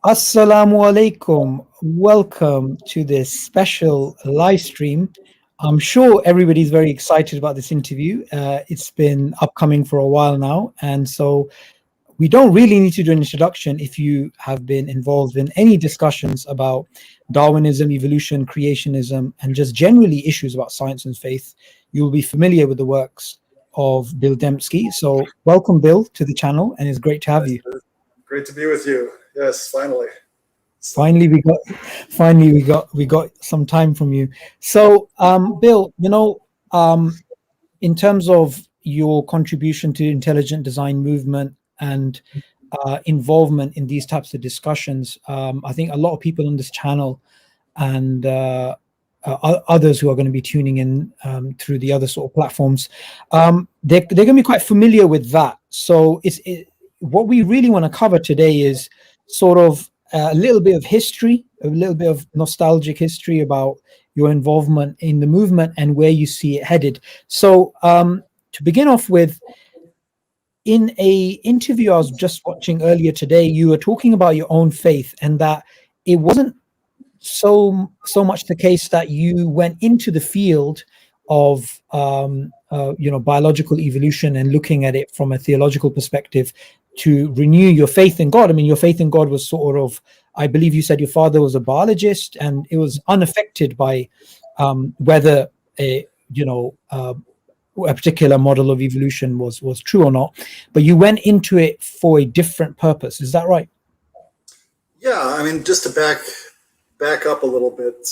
Assalamu alaikum. Welcome to this special live stream. I'm sure everybody's very excited about this interview. It's been upcoming for a while now, and so we don't really need to do an introduction. If you have been involved in any discussions about Darwinism, evolution, creationism, and just generally issues about science and faith, you'll be familiar with the works of Bill Dembski. So welcome, Bill, to the channel, and it's great to have you. Great to be with you. Yes, finally. Finally, we got some time from you. So, Bill, in terms of your contribution to intelligent design movement and involvement in these types of discussions, I think a lot of people on this channel and others who are going to be tuning in through the other sort of platforms, they're going to be quite familiar with that. So, what we really want to cover today is sort of a little bit of history, a little bit of nostalgic history about your involvement in the movement and where you see it headed. So to begin off with, in a interview I was just watching earlier today, you were talking about your own faith and that it wasn't so much the case that you went into the field of biological evolution and looking at it from a theological perspective to renew your faith in God. I mean, your faith in God was sort of, I believe you said your father was a biologist, and it was unaffected by whether a particular model of evolution was true or not. But you went into it for a different purpose. Is that right? Yeah, I mean, just to back up a little bit,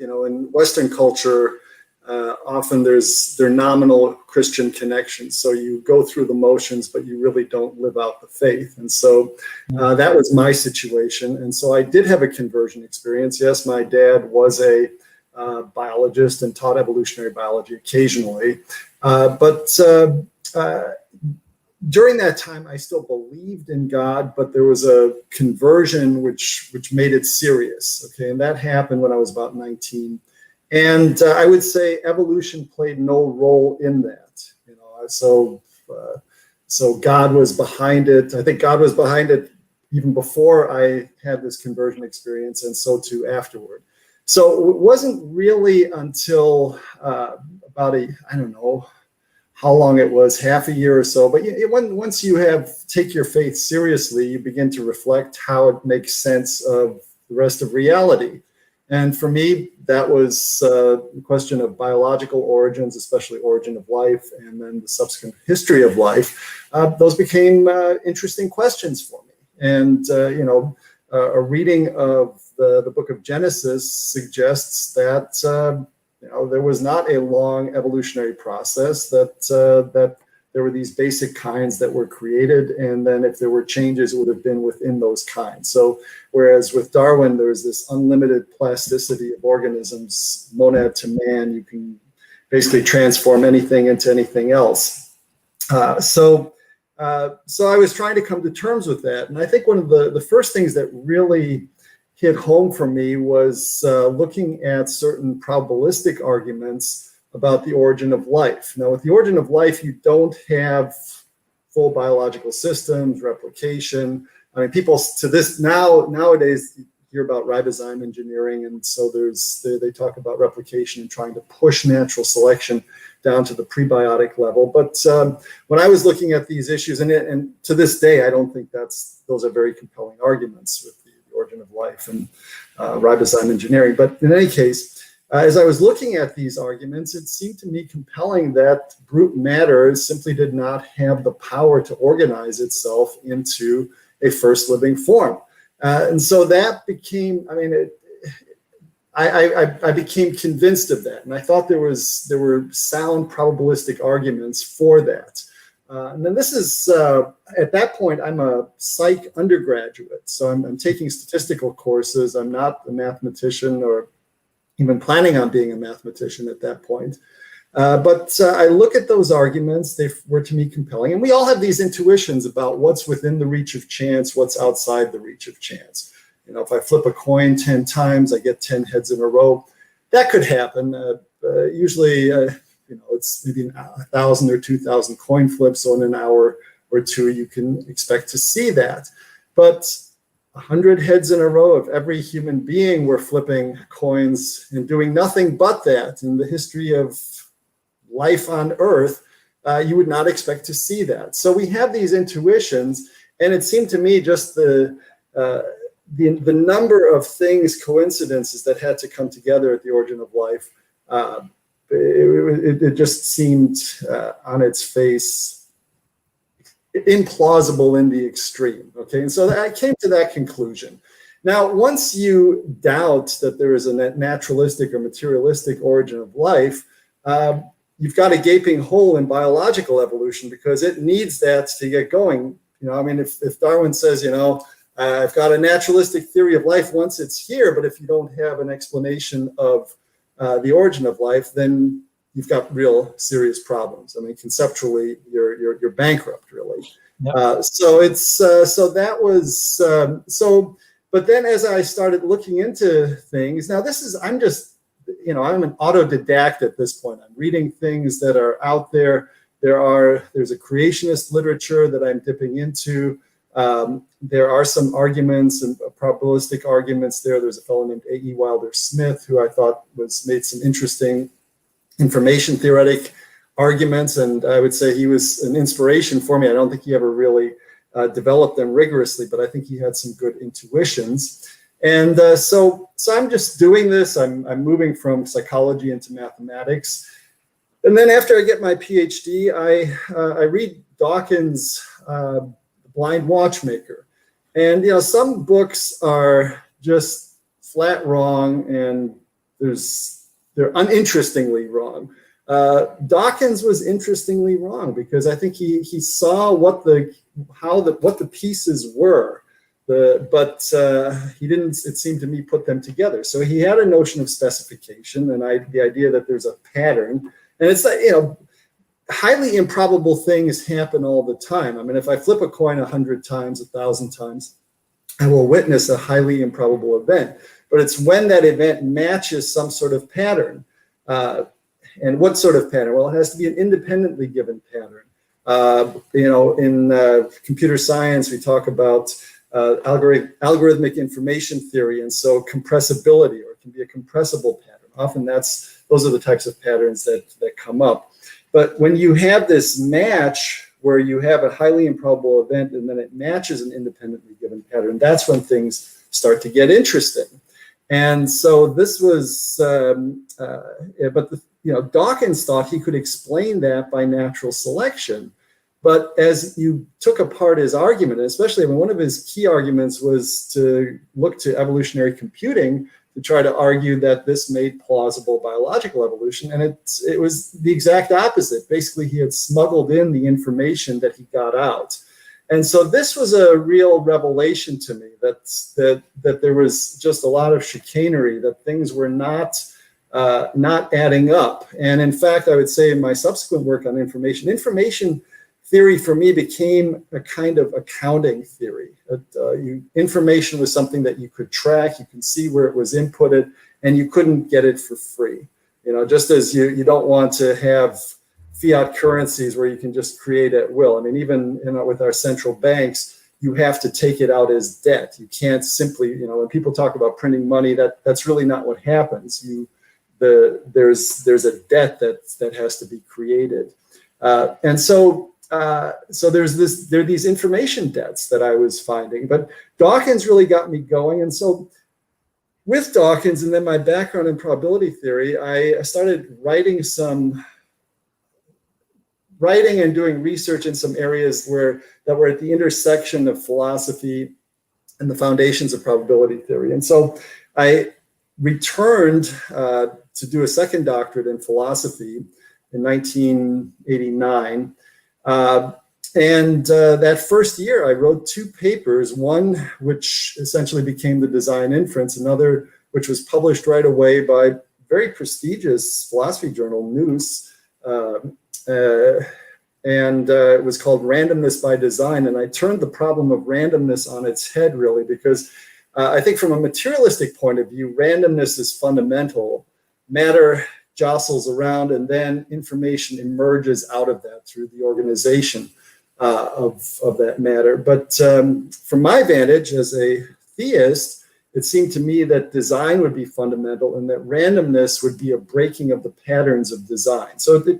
in Western culture, often there are nominal Christian connections. So you go through the motions, but you really don't live out the faith. And so that was my situation. And so I did have a conversion experience. Yes, my dad was a biologist and taught evolutionary biology occasionally. But during that time, I still believed in God, but there was a conversion which made it serious. Okay, and that happened when I was about 19. And I would say evolution played no role in that, So God was behind it. I think God was behind it even before I had this conversion experience, and so too afterward. So it wasn't really until about I don't know how long it was, half a year or so. But once you take your faith seriously, you begin to reflect how it makes sense of the rest of reality. And for me, that was the question of biological origins, especially origin of life, and then the subsequent history of life. Those became interesting questions for me. And, a reading of the book of Genesis suggests that, there was not a long evolutionary process, that there were these basic kinds that were created, and then if there were changes, it would have been within those kinds. So whereas with Darwin, there's this unlimited plasticity of organisms, monad to man, you can basically transform anything into anything else. So I was trying to come to terms with that. And I think one of the first things that really hit home for me was looking at certain probabilistic arguments about the origin of life. Now, with the origin of life, you don't have full biological systems, replication. I mean, people to this nowadays hear about ribozyme engineering, and so they talk about replication and trying to push natural selection down to the prebiotic level. But when I was looking at these issues, and to this day, I don't think those are very compelling arguments with the origin of life and ribozyme engineering. But in any case, as I was looking at these arguments, it seemed to me compelling that brute matter simply did not have the power to organize itself into a first living form. And so that became, I became convinced of that. And I thought there were sound probabilistic arguments for that. And then this is, at that point, I'm a psych undergraduate. So I'm taking statistical courses. I'm not a mathematician or even planning on being a mathematician at that point. But I look at those arguments, they were to me compelling. And we all have these intuitions about what's within the reach of chance, what's outside the reach of chance. If I flip a coin 10 times, I get 10 heads in a row. That could happen. Usually, it's maybe 1,000 or 2,000 coin flips. So in an hour or two, you can expect to see that. But 100 heads in a row of every human being were flipping coins and doing nothing but that in the history of life on Earth, you would not expect to see that. So we have these intuitions, and it seemed to me just the number of things, coincidences that had to come together at the origin of life. It just seemed on its face implausible in the extreme. Okay, and so I came to that conclusion. Now, once you doubt that there is a naturalistic or materialistic origin of life, you've got a gaping hole in biological evolution, because it needs that to get going. You know, I mean, if Darwin says, you know, I've got a naturalistic theory of life once it's here, but if you don't have an explanation of the origin of life, then you've got real serious problems. I mean, conceptually, you're bankrupt, really. Yep. So that was so. But then, as I started looking into things, now I'm an autodidact at this point. I'm reading things that are out there. There's a creationist literature that I'm dipping into. There are some arguments and probabilistic arguments there. There's a fellow named A.E. Wilder Smith, who I thought made some interesting information theoretic arguments, and I would say he was an inspiration for me. I don't think he ever really developed them rigorously, but I think he had some good intuitions. And so I'm just doing this. I'm moving from psychology into mathematics. And then after I get my PhD, I read Dawkins' Blind Watchmaker. And, you know, some books are just flat wrong, and they're uninterestingly wrong. Dawkins was interestingly wrong, because I think he saw what the pieces were, but he didn't, it seemed to me, put them together. So he had a notion of specification, and the idea that there's a pattern, and it's like, you know, highly improbable things happen all the time. I mean, if I flip a coin 100 times, 1,000 times, I will witness a highly improbable event. But it's when that event matches some sort of pattern. And what sort of pattern? Well, it has to be an independently given pattern. You know, in computer science, we talk about algorithmic information theory, and so compressibility, or it can be a compressible pattern. Often those are the types of patterns that come up. But when you have this match where you have a highly improbable event and then it matches an independently given pattern, that's when things start to get interesting. And so this was, Dawkins thought he could explain that by natural selection. But as you took apart his argument, especially when one of his key arguments was to look to evolutionary computing to try to argue that this made plausible biological evolution, and it was the exact opposite. Basically, he had smuggled in the information that he got out. And so this was a real revelation to me, that there was just a lot of chicanery, that things were not adding up. And in fact, I would say in my subsequent work on information theory for me became a kind of accounting theory. Information was something that you could track, you can see where it was inputted, and you couldn't get it for free. You know, just as you don't want to have fiat currencies where you can just create at will. I mean, even with our central banks, you have to take it out as debt. You can't simply, when people talk about printing money, that's really not what happens. There's a debt that has to be created, and so there are these information debts that I was finding. But Dawkins really got me going, and so with Dawkins and then my background in probability theory, I started writing and doing research in some areas that were at the intersection of philosophy and the foundations of probability theory. And so I returned to do a second doctorate in philosophy in 1989. That first year, I wrote two papers, one which essentially became the design inference, another which was published right away by very prestigious philosophy journal, News. It was called Randomness by Design. And I turned the problem of randomness on its head, really, because I think from a materialistic point of view, randomness is fundamental. Matter jostles around, and then information emerges out of that through the organization of that matter. But from my vantage as a theist, it seemed to me that design would be fundamental and that randomness would be a breaking of the patterns of design. So it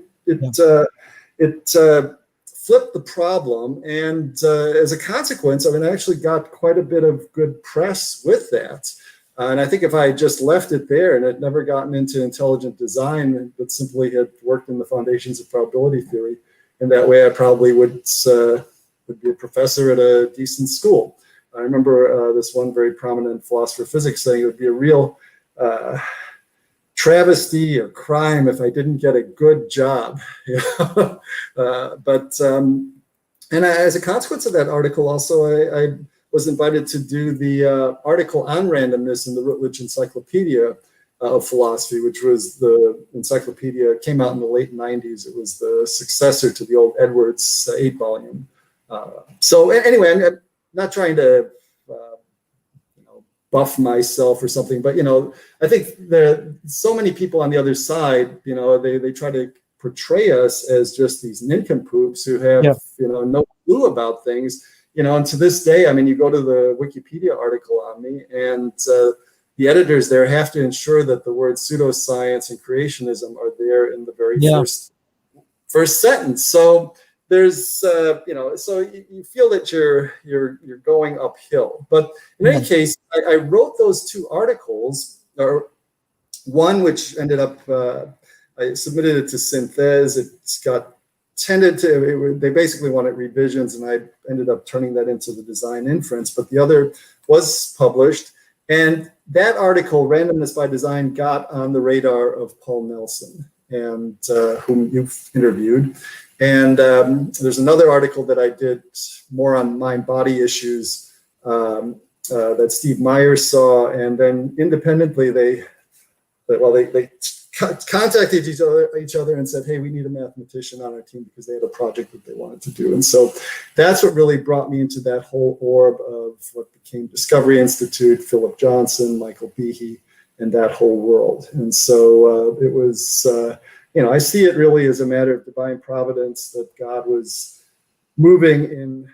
flipped the problem, and as a consequence, I mean, I actually got quite a bit of good press with that. And I think if I had just left it there and had never gotten into intelligent design, but simply had worked in the foundations of probability theory, in that way I probably would be a professor at a decent school. I remember this one very prominent philosopher of physics saying it would be a real travesty or crime if I didn't get a good job. And as a consequence of that article, also I was invited to do the article on randomness in the Routledge Encyclopedia of Philosophy, which was the encyclopedia, came out in the late 90s. It was the successor to the old Edwards 8-volume. So anyway, I'm not trying to buff myself or something, but I think there are so many people on the other side. They try to portray us as just these nincompoops who have no clue about things. And to this day, I mean, you go to the Wikipedia article on me, and the editors there have to ensure that the words pseudoscience and creationism are there in the very first sentence. So there's so you feel that you're going uphill. But in any case, I wrote those two articles, or one which ended up I submitted it to Synthèse. It's got tended to they basically wanted revisions, and I ended up turning that into the design inference. But the other was published, and that article, Randomness by Design, got on the radar of Paul Nelson, and whom you've interviewed. And there's another article that I did more on mind-body issues that Steve Myers saw, and then independently they contacted each other and said, hey, we need a mathematician on our team, because they had a project that they wanted to do. And so that's what really brought me into that whole orb of what became Discovery Institute, Philip Johnson, Michael Behe, and that whole world. And so it was, I see it really as a matter of divine providence that God was moving in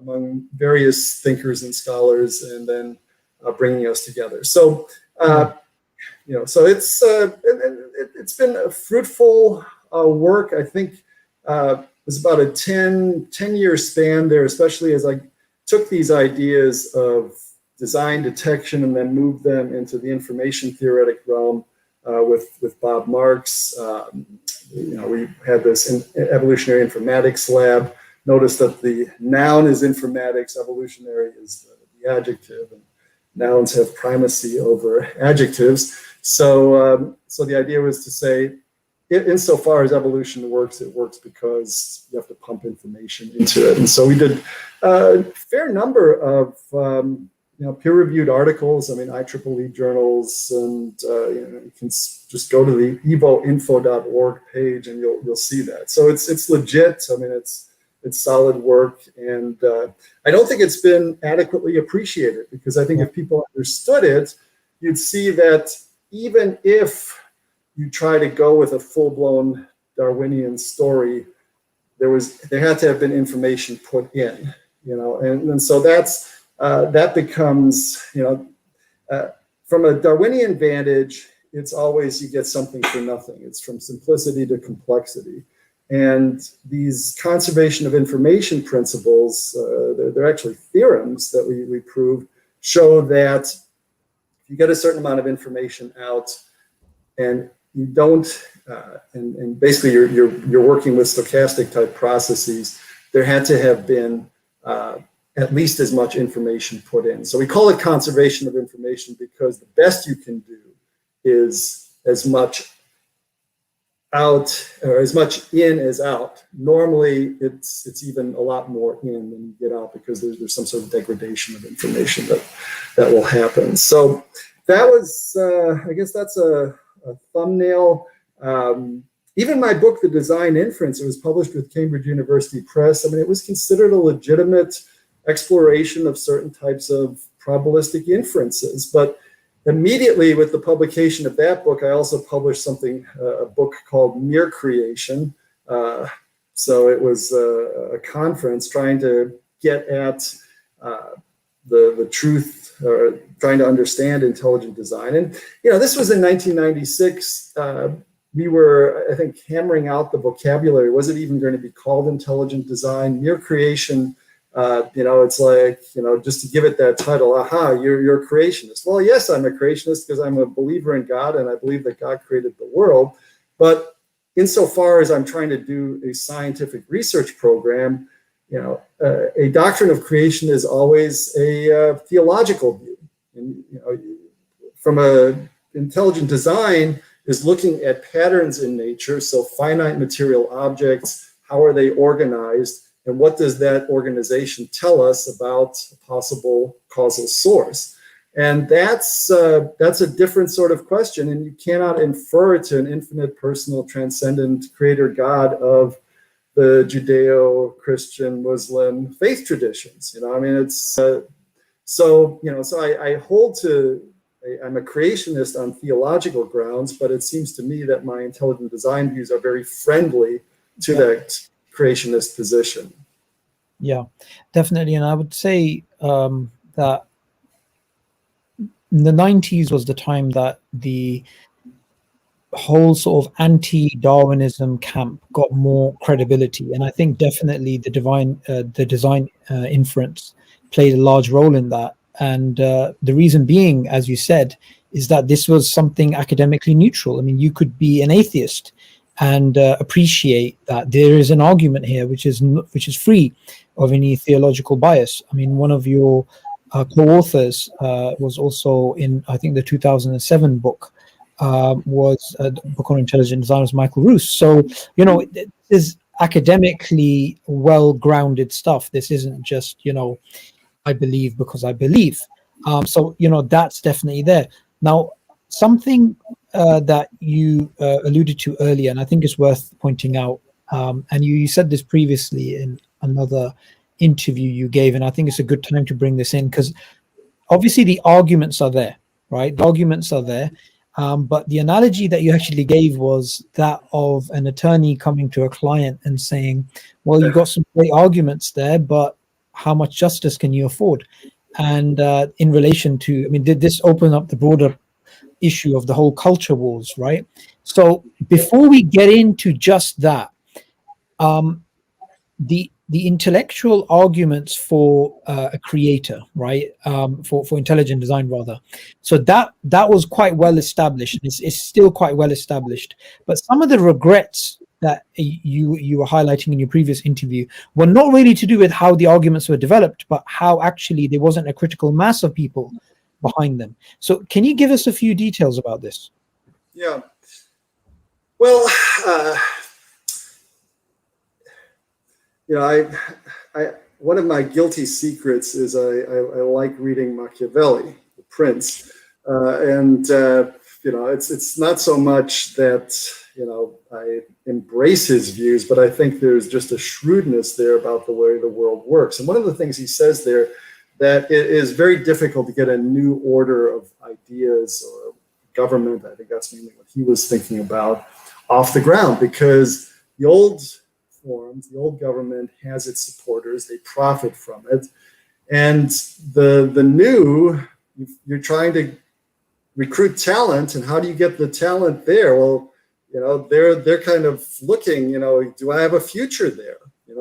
among various thinkers and scholars, and then bringing us together. So, so it's been a fruitful work. I think it was about a 10-year span there, especially as I took these ideas of design detection and then moved them into the information theoretic realm with Bob Marks. We had this evolutionary informatics lab. Notice that the noun is informatics, evolutionary is the adjective, and nouns have primacy over adjectives. So the idea was to say, insofar as evolution works, it works because you have to pump information into it. And so we did a fair number of peer-reviewed articles. I mean, IEEE journals, and you can just go to the evoinfo.org page and you'll see that. So it's legit. I mean, it's solid work, and I don't think it's been adequately appreciated, because I think if people understood it, you'd see that even if you try to go with a full-blown Darwinian story, there had to have been information put in, and so that becomes, from a Darwinian vantage, it's always you get something for nothing. It's from simplicity to complexity. And these conservation of information principles, they're actually theorems that we prove, show that if you get a certain amount of information out, and you don't, and basically you're working with stochastic type processes, there had to have been at least as much information put in. So we call it conservation of information, because the best you can do is as much out, or as much in as out. Normally it's even a lot more in than you get out, because there's some sort of degradation of information that will happen. So that was, I guess that's a thumbnail. Even my book, The Design Inference, it was published with Cambridge University Press. I mean, it was considered a legitimate exploration of certain types of probabilistic inferences. But immediately with the publication of that book, I also published a book called Mere Creation. So it was a conference trying to get at the truth or trying to understand intelligent design. And, this was in 1996. We were, I think, hammering out the vocabulary. Was it even going to be called intelligent design? Mere creation, it's like, just to give it that title, you're a creationist. Well, yes, I'm a creationist because I'm a believer in God, and I believe that God created the world. But insofar as I'm trying to do a scientific research program, a doctrine of creation is always a theological view. And, from a intelligent design is looking at patterns in nature, so finite material objects, how are they organized, and what does that organization tell us about a possible causal source? And that's a different sort of question, and you cannot infer to an infinite, personal, transcendent creator God of the Judeo-Christian, Muslim faith traditions. It's so I hold to. I'm a creationist on theological grounds, but it seems to me that my intelligent design views are very friendly to that creationist position. Yeah, definitely. And I would say that in the 90s was the time that the whole sort of anti-Darwinism camp got more credibility. And I think definitely the design inference played a large role in that. And the reason being, as you said, is that this was something academically neutral. I mean, you could be an atheist and appreciate that there is an argument here which is free of any theological bias. I mean, one of your co-authors was also in, I think, the 2007 book, was a book on intelligent design, was Michael Roos. So, this is academically well-grounded stuff. This isn't just, I believe because I believe. So, that's definitely there. Now, something that you alluded to earlier, and I think it's worth pointing out, and you said this previously in another interview you gave, and I think it's a good time to bring this in, because obviously the arguments are there, right? The arguments are there. But the analogy that you actually gave was that of an attorney coming to a client and saying, well, you got some great arguments there, but how much justice can you afford? And in relation to, I mean, did this open up the broader issue of the whole culture wars, right? So before we get into just that, the intellectual arguments for a creator, right? For intelligent design, rather. So that was quite well established. It's still quite well established. But some of the regrets that you were highlighting in your previous interview were not really to do with how the arguments were developed, but how actually there wasn't a critical mass of people behind them. So can you give us a few details about this? Yeah. Well, I one of my guilty secrets is I like reading Machiavelli, The Prince, and it's not so much that I embrace his views, but I think there's just a shrewdness there about the way the world works. And one of the things he says there, that it is very difficult to get a new order of ideas or government, I think that's mainly what he was thinking about, off the ground, because the old forms, the old government has its supporters, they profit from it. And the new, you're trying to recruit talent, and how do you get the talent there? Well, they're kind of looking, do I have a future there?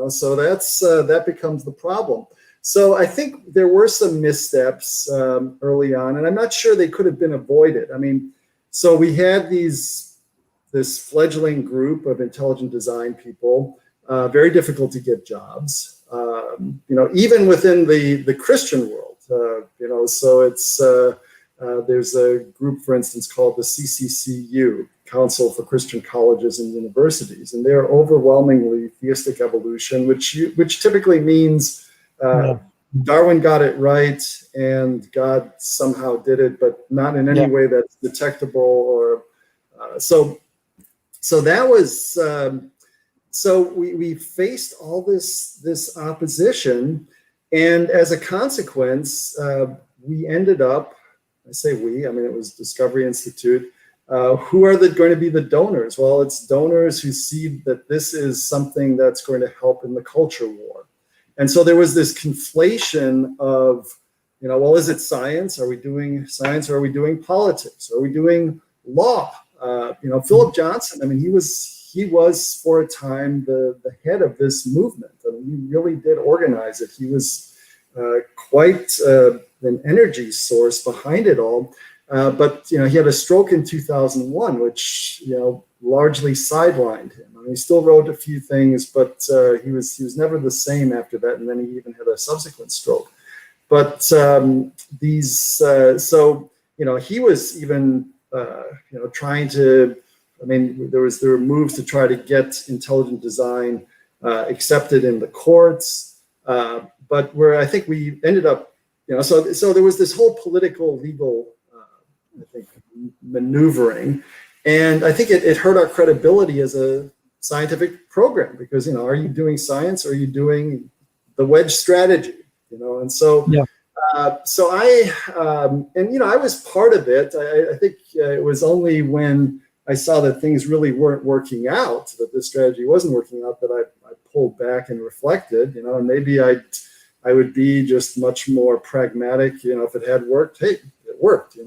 So that becomes the problem. So I think there were some missteps early on, and I'm not sure they could have been avoided. I mean, so we had this fledgling group of intelligent design people, very difficult to get jobs, even within the Christian world, so it's, there's a group, for instance, called the CCCU, Council for Christian Colleges and Universities, and they're overwhelmingly theistic evolution, which typically means Darwin got it right and God somehow did it, but not in any way that's detectable, or so that was so we faced all this opposition, and as a consequence, we ended up, I say we, I mean it was Discovery Institute. Who are going to be the donors? Well, it's donors who see that this is something that's going to help in the culture war. And so there was this conflation of well, is it science? Are we doing science, or are we doing politics? Are we doing law? Philip Johnson, I mean, he was for a time the head of this movement. I mean, he really did organize it. He was quite an energy source behind it all. But he had a stroke in 2001, which largely sidelined him. I mean, he still wrote a few things, but he was never the same after that. And then he even had a subsequent stroke. But he was even trying to. I mean, there were moves to try to get intelligent design accepted in the courts, but where I think we ended up, so there was this whole political, legal, I think, maneuvering, and I think it hurt our credibility as a scientific program because are you doing science or are you doing the wedge strategy? And so. Yeah. So I was part of it. I think it was only when I saw that things really weren't working out, that this strategy wasn't working out, that I pulled back and reflected, and maybe I would be just much more pragmatic, if it had worked, hey, it worked,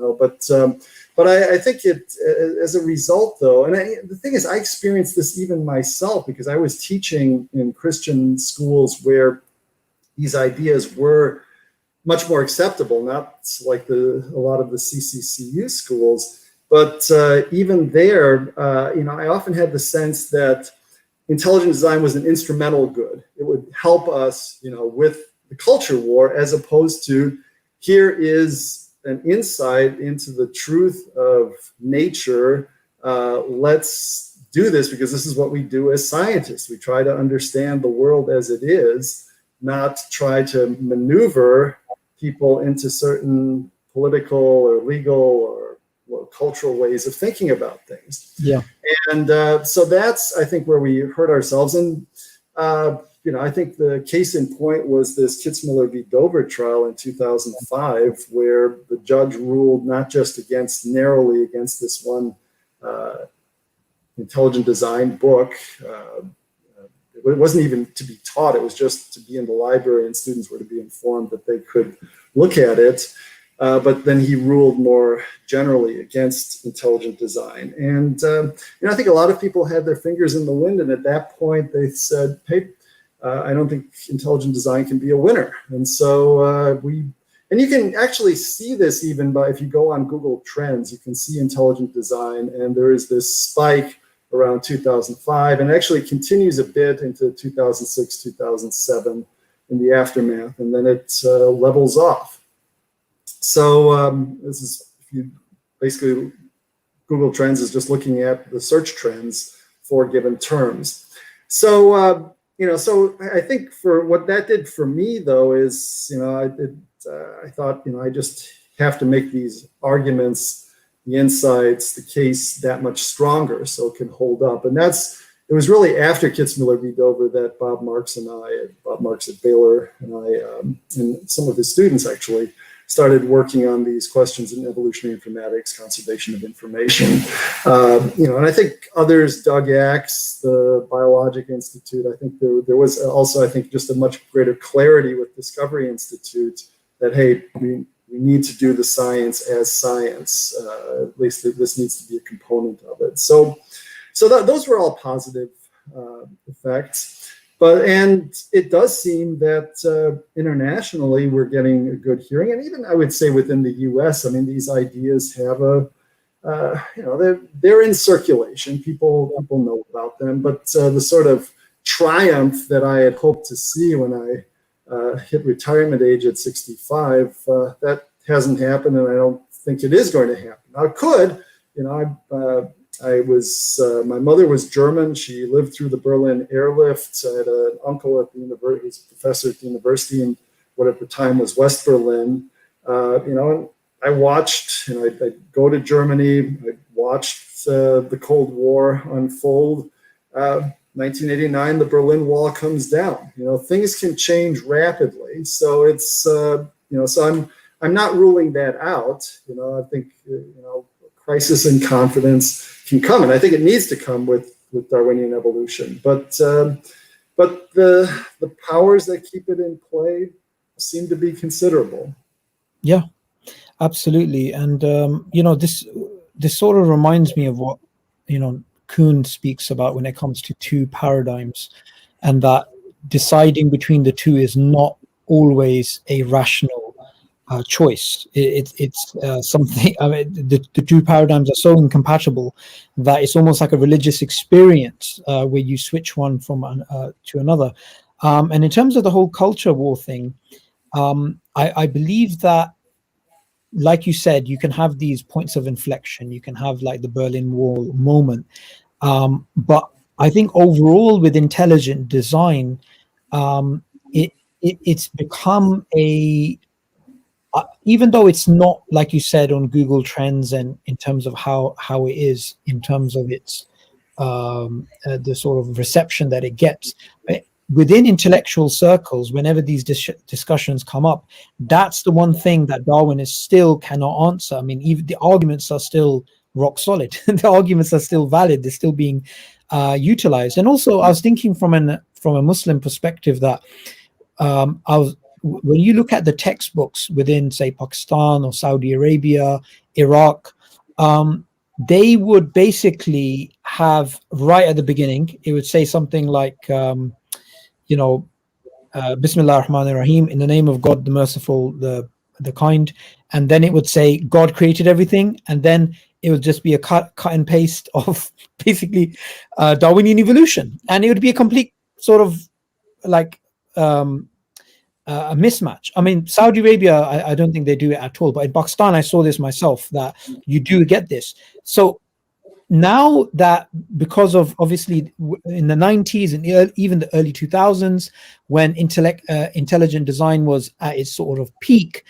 but I think it, as a result though, and the thing is, I experienced this even myself because I was teaching in Christian schools where these ideas were much more acceptable, not like a lot of the CCCU schools. But even there, I often had the sense that intelligent design was an instrumental good. It would help us, with the culture war, as opposed to here is an insight into the truth of nature. Let's do this because this is what we do as scientists. We try to understand the world as it is, not try to maneuver people into certain political or legal or cultural ways of thinking about things. Yeah. And so that's, I think, where we hurt ourselves. And, I think the case in point was this Kitzmiller v. Dover trial in 2005, where the judge ruled not just narrowly against this one intelligent design book. It wasn't even to be taught. It was just to be in the library, and students were to be informed that they could look at it. But then he ruled more generally against intelligent design. And, I think a lot of people had their fingers in the wind. And at that point, they said, hey, I don't think intelligent design can be a winner. And so and you can actually see this even by, if you go on Google Trends, you can see intelligent design. And there is this spike around 2005, and actually continues a bit into 2006, 2007 in the aftermath. And then it levels off. So this is, if you basically, Google Trends is just looking at the search trends for given terms. So, so I think for what that did for me though is, I thought, I just have to make these arguments, the insights, the case that much stronger so it can hold up. And it was really after Kitzmiller v. Dover that Bob Marks at Baylor and I, and some of his students actually, started working on these questions in evolutionary informatics, conservation of information. And I think others, Doug Axe, the Biologic Institute, I think there was also, I think, just a much greater clarity with Discovery Institute that, hey, we need to do the science as science. At least this needs to be a component of it. So those were all positive effects. And it does seem that internationally we're getting a good hearing, and even I would say within the U.S. I mean, these ideas have they're in circulation. People know about them, but the sort of triumph that I had hoped to see when I hit retirement age at 65, that hasn't happened, and I don't think it is going to happen. Now it could, my mother was German. She lived through the Berlin airlift. I had an uncle at the university, he was a professor at the university in what at the time was West Berlin. And I watched, I'd go to Germany. I watched the Cold War unfold. 1989, the Berlin Wall comes down. Things can change rapidly. So it's, so I'm not ruling that out. I think, crisis in confidence can come, and I think it needs to come with Darwinian evolution. But the powers that keep it in play seem to be considerable. Yeah, absolutely. And this sort of reminds me of what Kuhn speaks about when it comes to two paradigms, and that deciding between the two is not always a rational choice. It's something. I mean, the two paradigms are so incompatible that it's almost like a religious experience where you switch one from to another. And in terms of the whole culture war thing, I believe that, like you said, you can have these points of inflection. You can have like the Berlin Wall moment, but I think overall with intelligent design, um, it's become a even though it's not, like you said, on Google Trends and in terms of how it is in terms of its the sort of reception that it gets within intellectual circles, whenever these discussions come up, that's the one thing that Darwinists still cannot answer. I mean, even the arguments are still rock solid. The arguments are still valid. They're still being utilized. And also, I was thinking from a Muslim perspective that when you look at the textbooks within, say, Pakistan or Saudi Arabia, Iraq, they would basically have right at the beginning, it would say something like, Bismillah ar-Rahman ar-Rahim, in the name of God, the merciful, the kind. And then it would say God created everything. And then it would just be a cut and paste of basically Darwinian evolution. And it would be a complete sort of like a mismatch. I mean, Saudi Arabia, I don't think they do it at all. But in Pakistan, I saw this myself, that you do get this. So now that, because of obviously in the 90s and even the early 2000s, when intelligent design was at its sort of peak,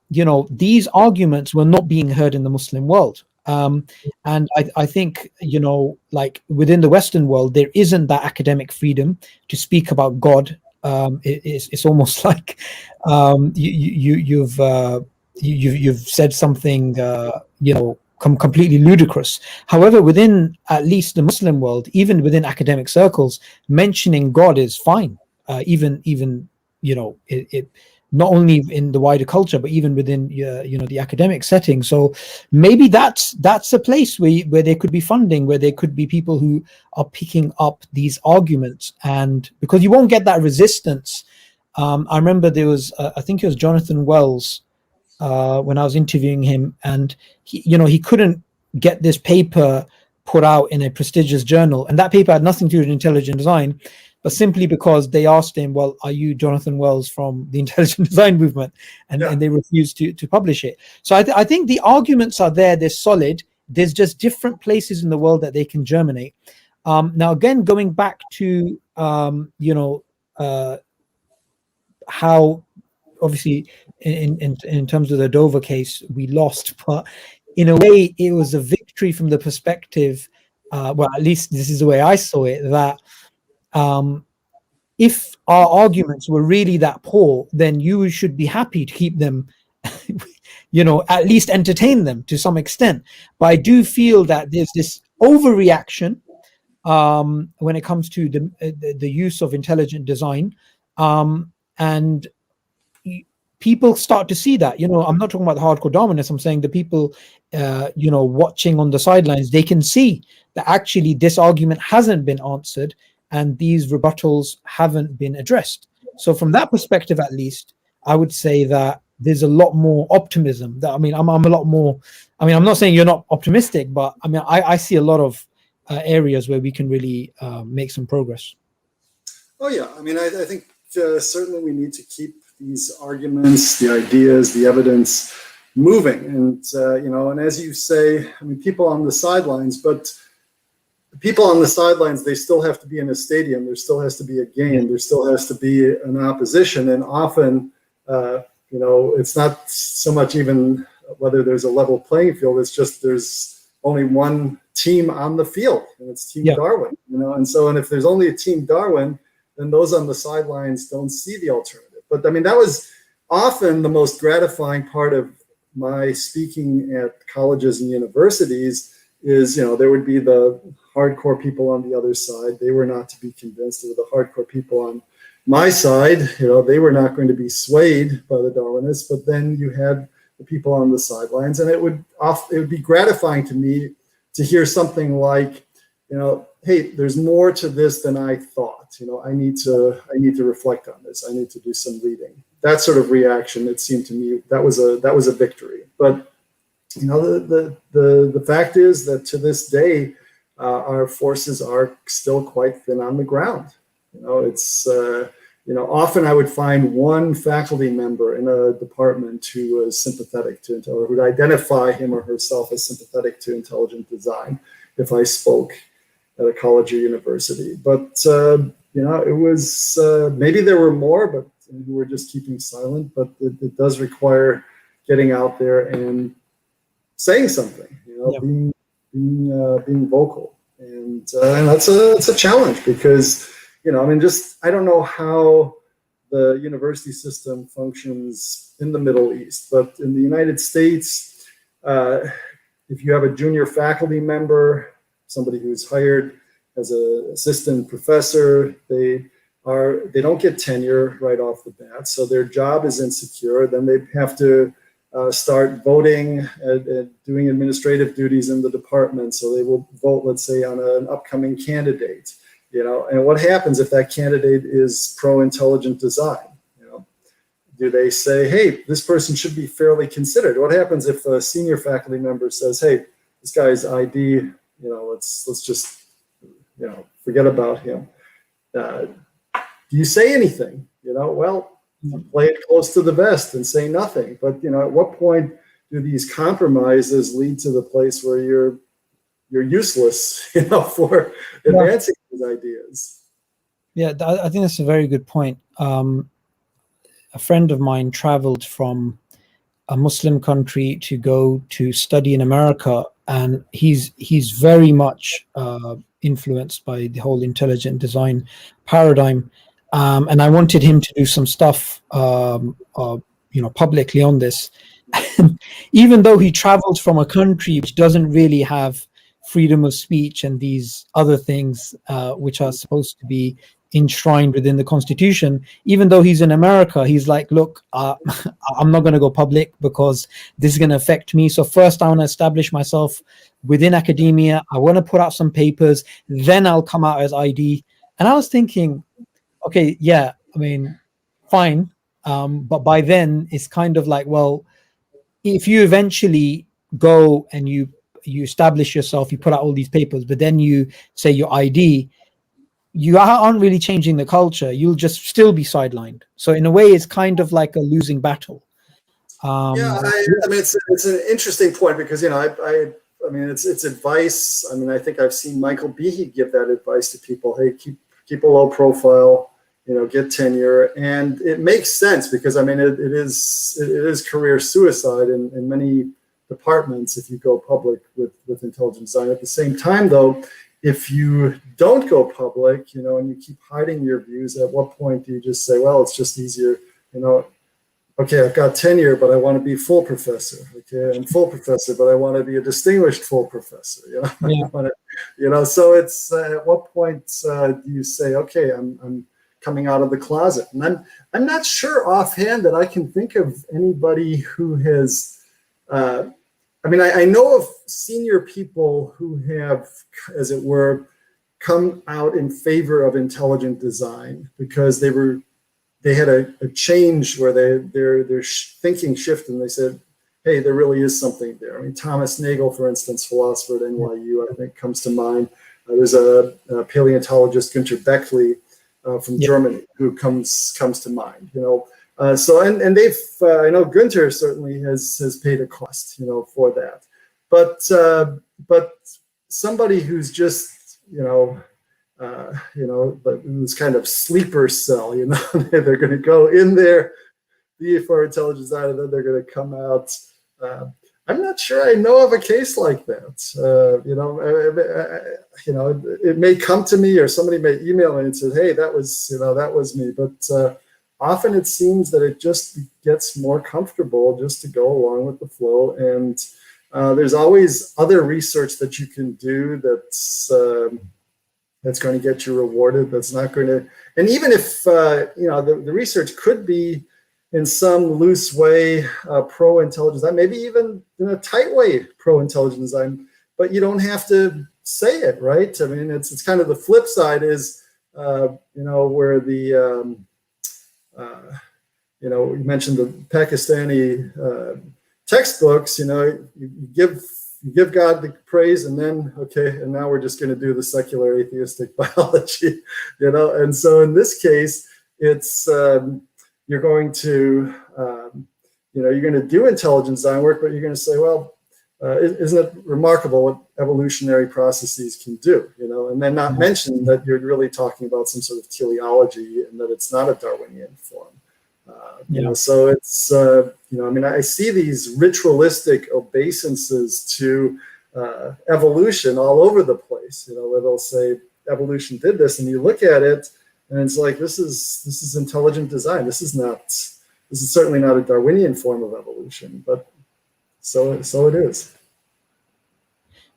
these arguments were not being heard in the Muslim world. And I think, like within the Western world, there isn't that academic freedom to speak about God. It's almost like you've said something, completely ludicrous. However, within at least the Muslim world, even within academic circles, mentioning God is fine. Even it not only in the wider culture, but even within the academic setting. So maybe that's a place where there could be funding, where there could be people who are picking up these arguments, and because you won't get that resistance. I remember there was I think it was Jonathan Wells when I was interviewing him, and he couldn't get this paper put out in a prestigious journal, and that paper had nothing to do with intelligent design, but simply because they asked him, well, are you Jonathan Wells from the intelligent design movement? And they refused to publish it. So I think the arguments are there, they're solid. There's just different places in the world that they can germinate. Now, again, going back to how obviously in terms of the Dover case, we lost, but in a way it was a victory from the perspective, well, at least this is the way I saw it, that if our arguments were really that poor, then you should be happy to keep them, at least entertain them to some extent. But I do feel that there's this overreaction when it comes to the use of intelligent design, and people start to see that. I'm not talking about the hardcore Darwinists. I'm saying the people, watching on the sidelines, they can see that actually this argument hasn't been answered and these rebuttals haven't been addressed. So from that perspective, at least, I would say that there's a lot more optimism. That, I mean, I'm a lot more. I mean, I'm not saying you're not optimistic, but I mean, I see a lot of areas where we can really make some progress. Oh yeah, I mean, I think certainly we need to keep these arguments, the ideas, the evidence moving, and and as you say, I mean, people on the sidelines, but the people on the sidelines, they still have to be in a stadium. There still has to be a game. There still has to be an opposition, and often, it's not so much even whether there's a level playing field. It's just there's only one team on the field, and it's Team Darwin. And if there's only a Team Darwin, then those on the sidelines don't see the alternative. But I mean, that was often the most gratifying part of my speaking at colleges and universities is, there would be the hardcore people on the other side. They were not to be convinced. There were the hardcore people on my side, they were not going to be swayed by the Darwinists, but then you had the people on the sidelines, and it would be gratifying to me to hear something like, hey, there's more to this than I thought. I need to reflect on this. I need to do some reading. That sort of reaction, it seemed to me, that was a victory. But the fact is that to this day, our forces are still quite thin on the ground. It's often I would find one faculty member in a department who was sympathetic to, or who would identify him or herself as sympathetic to intelligent design if I spoke at a college or university. But it was maybe there were more, but who were just keeping silent. But it does require getting out there and saying something. Being vocal, and that's a challenge because I don't know how the university system functions in the Middle East, but in the United States, if you have a junior faculty member, somebody who's hired as an assistant professor, they don't get tenure right off the bat, so their job is insecure. Then they have to start voting and doing administrative duties in the department. So they will vote, let's say, on an upcoming candidate. And what happens if that candidate is pro-intelligent design? Do they say, hey, this person should be fairly considered? What happens if a senior faculty member says, hey, this guy's ID, let's just, forget about him? Do you say anything? Well, play it close to the vest and say nothing. But at what point do these compromises lead to the place where you're useless, for advancing these ideas? Yeah, I think that's a very good point. A friend of mine traveled from a Muslim country to go to study in America, and he's very much influenced by the whole intelligent design paradigm. And I wanted him to do some stuff, publicly on this. Even though he traveled from a country which doesn't really have freedom of speech and these other things, which are supposed to be enshrined within the Constitution, even though he's in America, he's like, look, I'm not going to go public because this is going to affect me. So first I want to establish myself within academia. I want to put out some papers, then I'll come out as ID. And I was thinking, okay, yeah, I mean, fine. But by then it's kind of like, well, if you eventually go and you establish yourself, you put out all these papers, but then you say your ID, you aren't really changing the culture. You'll just still be sidelined. So in a way, it's kind of like a losing battle. I mean, it's an interesting point because I mean, it's advice. I mean, I think I've seen Michael Behe give that advice to people. Hey, keep a low profile, get tenure, and it makes sense because I mean, it is career suicide in many departments if you go public with intelligent design. At the same time, though, if you don't go public, and you keep hiding your views, at what point do you just say, well, it's just easier, okay, I've got tenure, but I want to be full professor. Okay, I'm full professor, but I want to be a distinguished full professor. Yeah. So it's at what point do you say, okay, I'm coming out of the closet? And I'm not sure offhand that I can think of anybody who has. I mean, I know of senior people who have, as it were, come out in favor of intelligent design because they had a change where their thinking shifted and they said, hey, there really is something there. I mean, Thomas Nagel, for instance, philosopher at NYU, I think comes to mind. There's a paleontologist, Günter Beckley, from Germany, who comes to mind. And they've I know Günter certainly has paid a cost, for that. But somebody who's just this kind of sleeper cell, they're going to go in there, be for intelligent design, and then they're going to come out. I'm not sure I know of a case like that. It may come to me, or somebody may email me and say, hey, that was me. But often it seems that it just gets more comfortable just to go along with the flow. And there's always other research that you can do that's that's going to get you rewarded. That's not going to, and even if the research could be in some loose way pro-intelligent design, maybe even in a tight way pro-intelligent design, but you don't have to say it, right? I mean, it's kind of the flip side is where the you mentioned the Pakistani textbooks. You give God the praise, and then and now we're just going to do the secular atheistic biology, And so in this case, it's you're going to you're going to do intelligent design work, but you're going to say, well, isn't it remarkable what evolutionary processes can do? And then not mention that you're really talking about some sort of teleology and that it's not a Darwinian form. So it's I see these ritualistic obeisances to evolution all over the place. Where they'll say evolution did this, and you look at it, and it's like this is intelligent design. This is certainly not a Darwinian form of evolution, but so it is.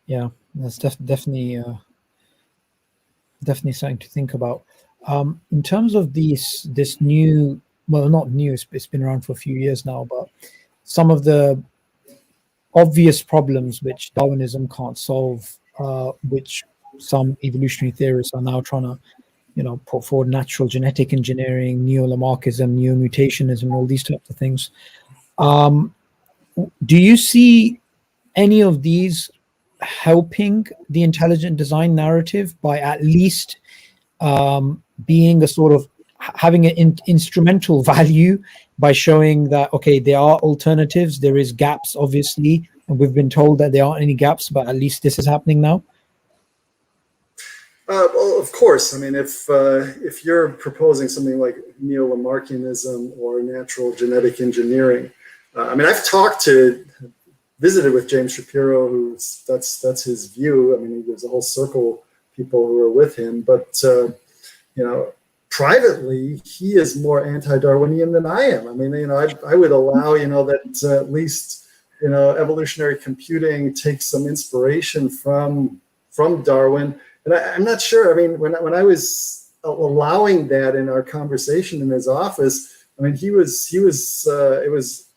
Yeah, that's definitely something to think about. In terms of this new. Well, not new, it's been around for a few years now, but some of the obvious problems which Darwinism can't solve, which some evolutionary theorists are now trying to, put forward: natural genetic engineering, neo-Lamarckism, neo-mutationism, all these types of things. Do you see any of these helping the intelligent design narrative by at least being a sort of having an instrumental value by showing that, okay, there are alternatives, there is gaps, obviously, and we've been told that there aren't any gaps, but at least this is happening now? Well, of course. I mean, if you're proposing something like neo-Lamarckianism or natural genetic engineering, I've visited with James Shapiro, that's his view. I mean, there's a whole circle of people who are with him, but privately, he is more anti-Darwinian than I am. I mean, I would allow, that at least, evolutionary computing takes some inspiration from Darwin. And I'm not sure. I mean, when I was allowing that in our conversation in his office, I mean, it was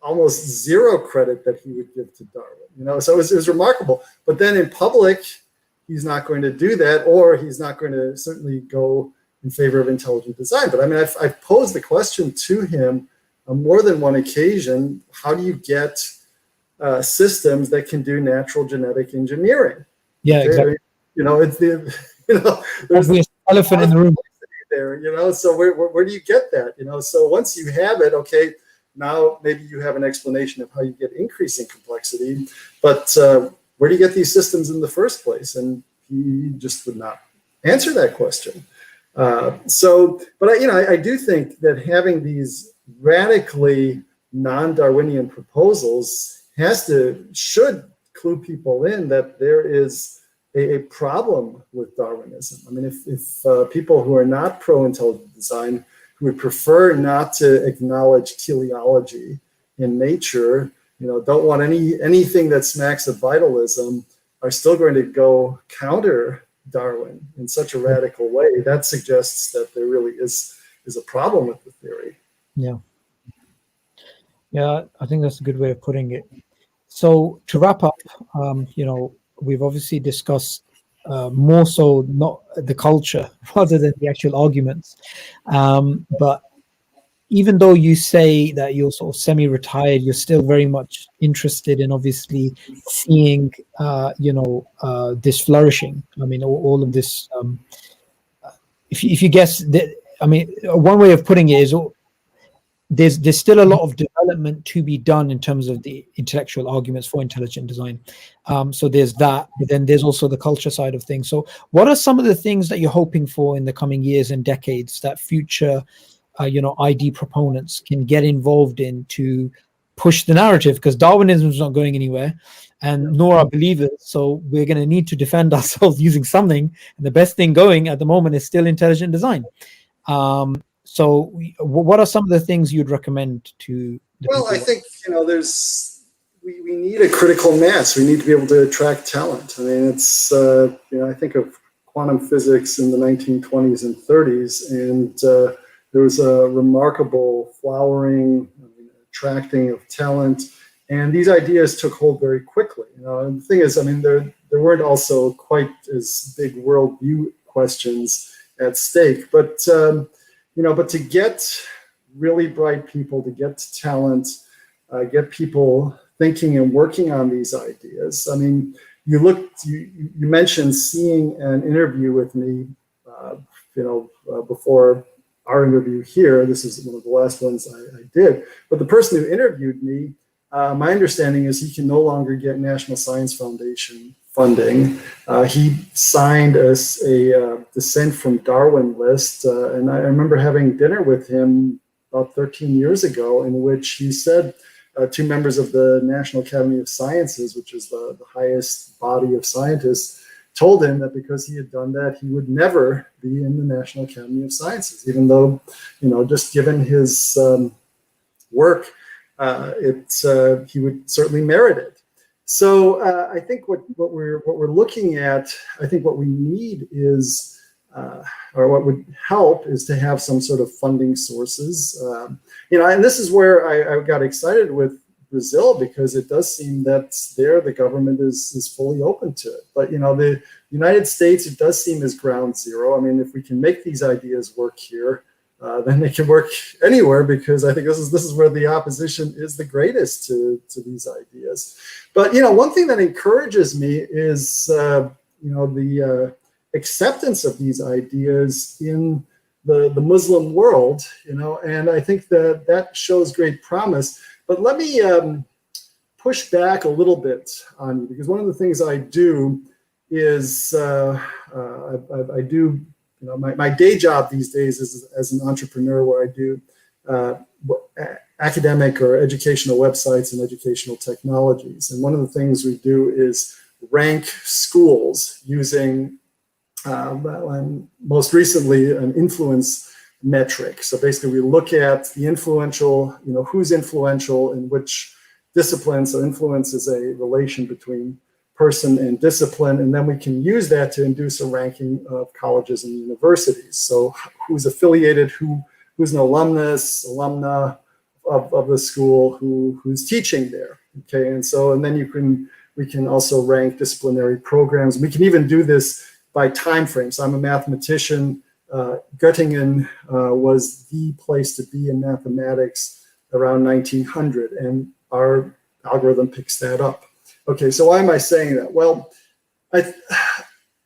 almost zero credit that he would give to Darwin. So it was remarkable. But then in public, he's not going to do that, or he's not going to certainly go in favor of intelligent design. But I mean, I've posed the question to him on more than one occasion: how do you get systems that can do natural genetic engineering? Yeah, exactly. It's there's the elephant in the room there. So where do you get that? So once you have it, okay, now maybe you have an explanation of how you get increasing complexity. But where do you get these systems in the first place? And he just would not answer that question. But I do think that having these radically non-Darwinian proposals should clue people in that there is a problem with Darwinism. I mean, if people who are not pro-intelligent design, who would prefer not to acknowledge teleology in nature, don't want anything that smacks of vitalism, are still going to go counter Darwin in such a radical way, that suggests that there really is a problem with the theory. Yeah, I think that's a good way of putting it. So to wrap up, we've obviously discussed more so not the culture rather than the actual arguments. But even though you say that you're sort of semi-retired, you're still very much interested in obviously seeing, this flourishing. I mean, all of this. If you guess that, I mean, one way of putting it is there's still a lot of development to be done in terms of the intellectual arguments for intelligent design. So there's that, but then there's also the culture side of things. So what are some of the things that you're hoping for in the coming years and decades that future ID proponents can get involved in to push the narrative? Because Darwinism is not going anywhere, and nor are believers. So we're going to need to defend ourselves using something. And the best thing going at the moment is still intelligent design. So what are some of the things you'd recommend to the Well, people? I think, we need a critical mass. We need to be able to attract talent. I mean, it's, I think of quantum physics in the 1920s and 30s, and there was a remarkable flowering, attracting of talent, and these ideas took hold very quickly. And the thing is, I mean, there weren't also quite as big worldview questions at stake, but but to get really bright people, to get talent, get people thinking and working on these ideas. I mean, you mentioned seeing an interview with me, before our interview here. This is one of the last ones I did. But the person who interviewed me, my understanding is he can no longer get National Science Foundation funding. He signed a Descent from Darwin list, and I remember having dinner with him about 13 years ago, in which he said two members of the National Academy of Sciences, which is the highest body of scientists, told him that because he had done that, he would never be in the National Academy of Sciences, even though, just given his work, he would certainly merit it. So I think what we're looking at, I think what we need is, or what would help, is to have some sort of funding sources. And this is where I got excited with Brazil, because it does seem that there the government is fully open to it. But the United States, it does seem as ground zero. I mean, if we can make these ideas work here, then they can work anywhere, because I think this is where the opposition is the greatest to these ideas. But one thing that encourages me is the acceptance of these ideas in the Muslim world, and I think that shows great promise. But let me push back a little bit on you, because one of the things I do is I do, my day job these days is as an entrepreneur, where I do academic or educational websites and educational technologies. And one of the things we do is rank schools using, and most recently, an influence metric. So basically, we look at the influential, who's influential in which discipline. So influence is a relation between person and discipline, and then we can use that to induce a ranking of colleges and universities. So who's affiliated, who's an alumna of the school, who's teaching there. Okay, and then we can also rank disciplinary programs. We can even do this by time frame. So I'm a mathematician. Göttingen was the place to be in mathematics around 1900, and our algorithm picks that up. Okay, so why am I saying that? Well,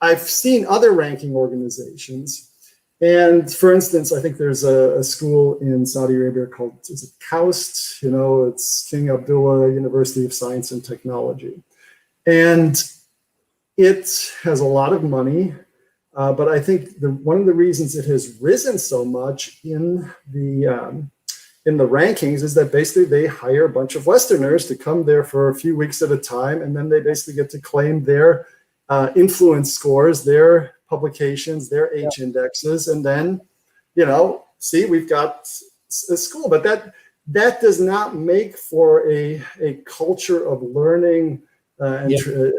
I've seen other ranking organizations, and for instance, I think there's a school in Saudi Arabia called, is it KAUST? It's King Abdullah University of Science and Technology, and it has a lot of money. But I think one of the reasons it has risen so much in the rankings is that basically they hire a bunch of Westerners to come there for a few weeks at a time, and then they basically get to claim their influence scores, their publications, their H indexes, and then see, we've got a school. But that does not make for a culture of learning and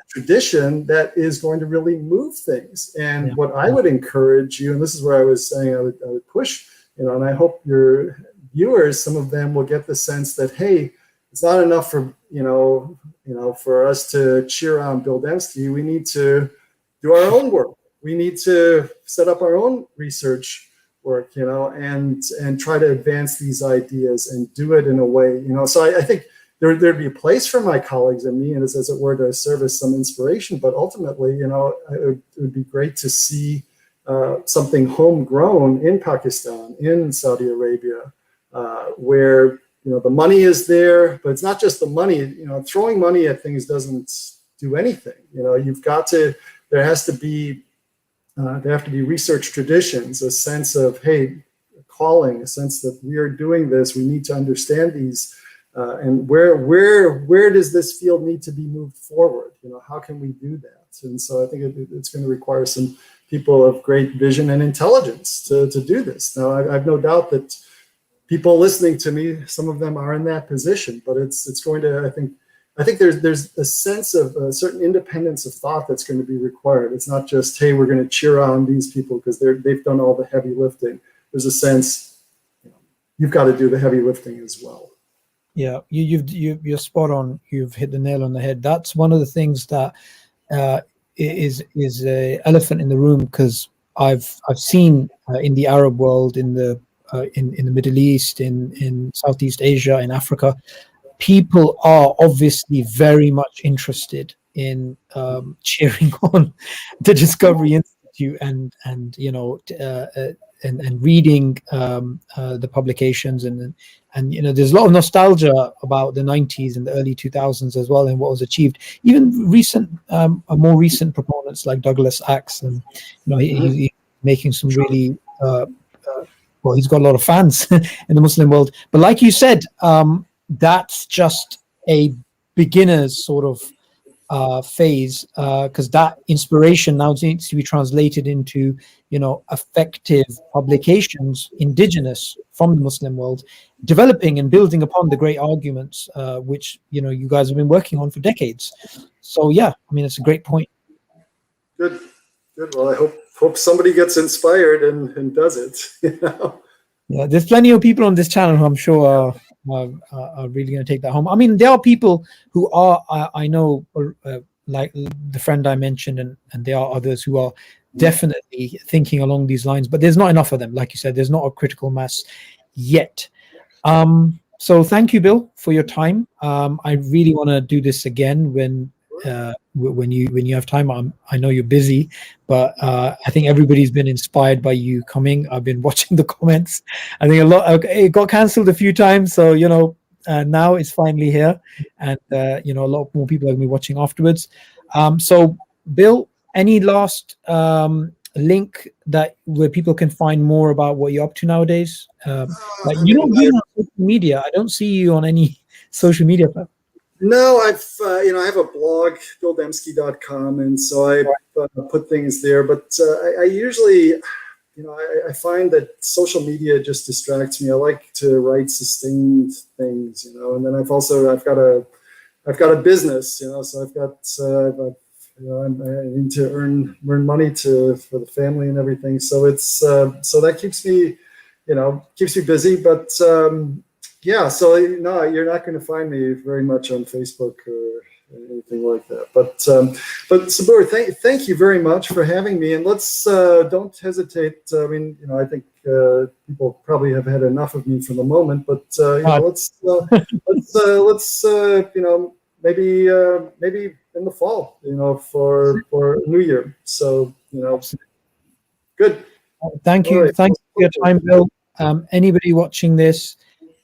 tradition that is going to really move things. And what I would encourage you, and this is where I was saying I would push, and I hope your viewers, some of them will get the sense that, hey, it's not enough for for us to cheer on Bill Dembski. We need to do our own work. We need to set up our own research work, and try to advance these ideas and do it in a way, So I think there'd be a place for my colleagues and me, and as it were, to serve as some inspiration. But ultimately, it would be great to see something homegrown in Pakistan, in Saudi Arabia, where the money is there, but it's not just the money. Throwing money at things doesn't do anything. There have to be research traditions, a sense of, hey, calling, a sense that we are doing this. We need to understand these. And where does this field need to be moved forward? How can we do that? And so I think it's going to require some people of great vision and intelligence to do this. Now, I've no doubt that people listening to me, some of them are in that position, but it's going to, I I think there's a sense of a certain independence of thought that's going to be required. It's not just, hey, we're going to cheer on these people because they've done all the heavy lifting. There's a sense, you've got to do the heavy lifting as well. Yeah, you're spot on. You've hit the nail on the head. That's one of the things that is a elephant in the room, because I've seen in the Arab world, in the Middle East, in Southeast Asia, in Africa, people are obviously very much interested in cheering on the Discovery Institute and reading the publications, and there's a lot of nostalgia about the 90s and the early 2000s as well, and what was achieved. Even more recent proponents like Douglas Axe, and he's making some really well, he's got a lot of fans in the Muslim world. But like you said, that's just a beginner's sort of phase, because that inspiration now needs to be translated into effective publications, indigenous from the Muslim world, developing and building upon the great arguments which you guys have been working on for decades. So yeah, I mean, it's a great point. Good. Well, I hope somebody gets inspired and does it. Yeah, there's plenty of people on this channel who I'm sure are really going to take that home. I mean, there are people who are, I know, like the friend I mentioned, and there are others who are definitely thinking along these lines, but there's not enough of them. Like you said, there's not a critical mass yet. So thank you, Bill, for your time. I really want to do this again when you have time. I know you're busy, but I think everybody's been inspired by you coming. I've been watching the comments. I think it got cancelled a few times, so now it's finally here, and a lot more people are going to be watching afterwards. So Bill, any last link where people can find more about what you're up to nowadays? Like you don't be on social media. I don't see you on any social media platform. No, I have a blog, BillDembski.com, and so I put things there. But I usually, I find that social media just distracts me. I like to write sustained things, and then I've got a business, so I've got I need to earn money for the family and everything. So it's so that keeps me busy, but. Yeah, so no, you're not going to find me very much on Facebook or anything like that. But Sabur, thank you very much for having me, and let's don't hesitate. I mean, I think people probably have had enough of me for the moment, but let's maybe in the fall, for New Year. So good. Thank you. Right. Thanks for your time, Bill. Anybody watching this,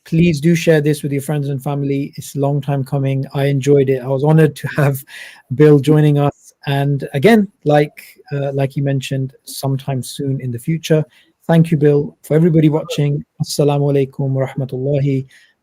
please do share this with your friends and family. It's a long time coming. I enjoyed it. I was honored to have Bill joining us. And again, like you mentioned, sometime soon in the future. Thank you, Bill. For everybody watching, Assalamu alaikum wa rahmatullahi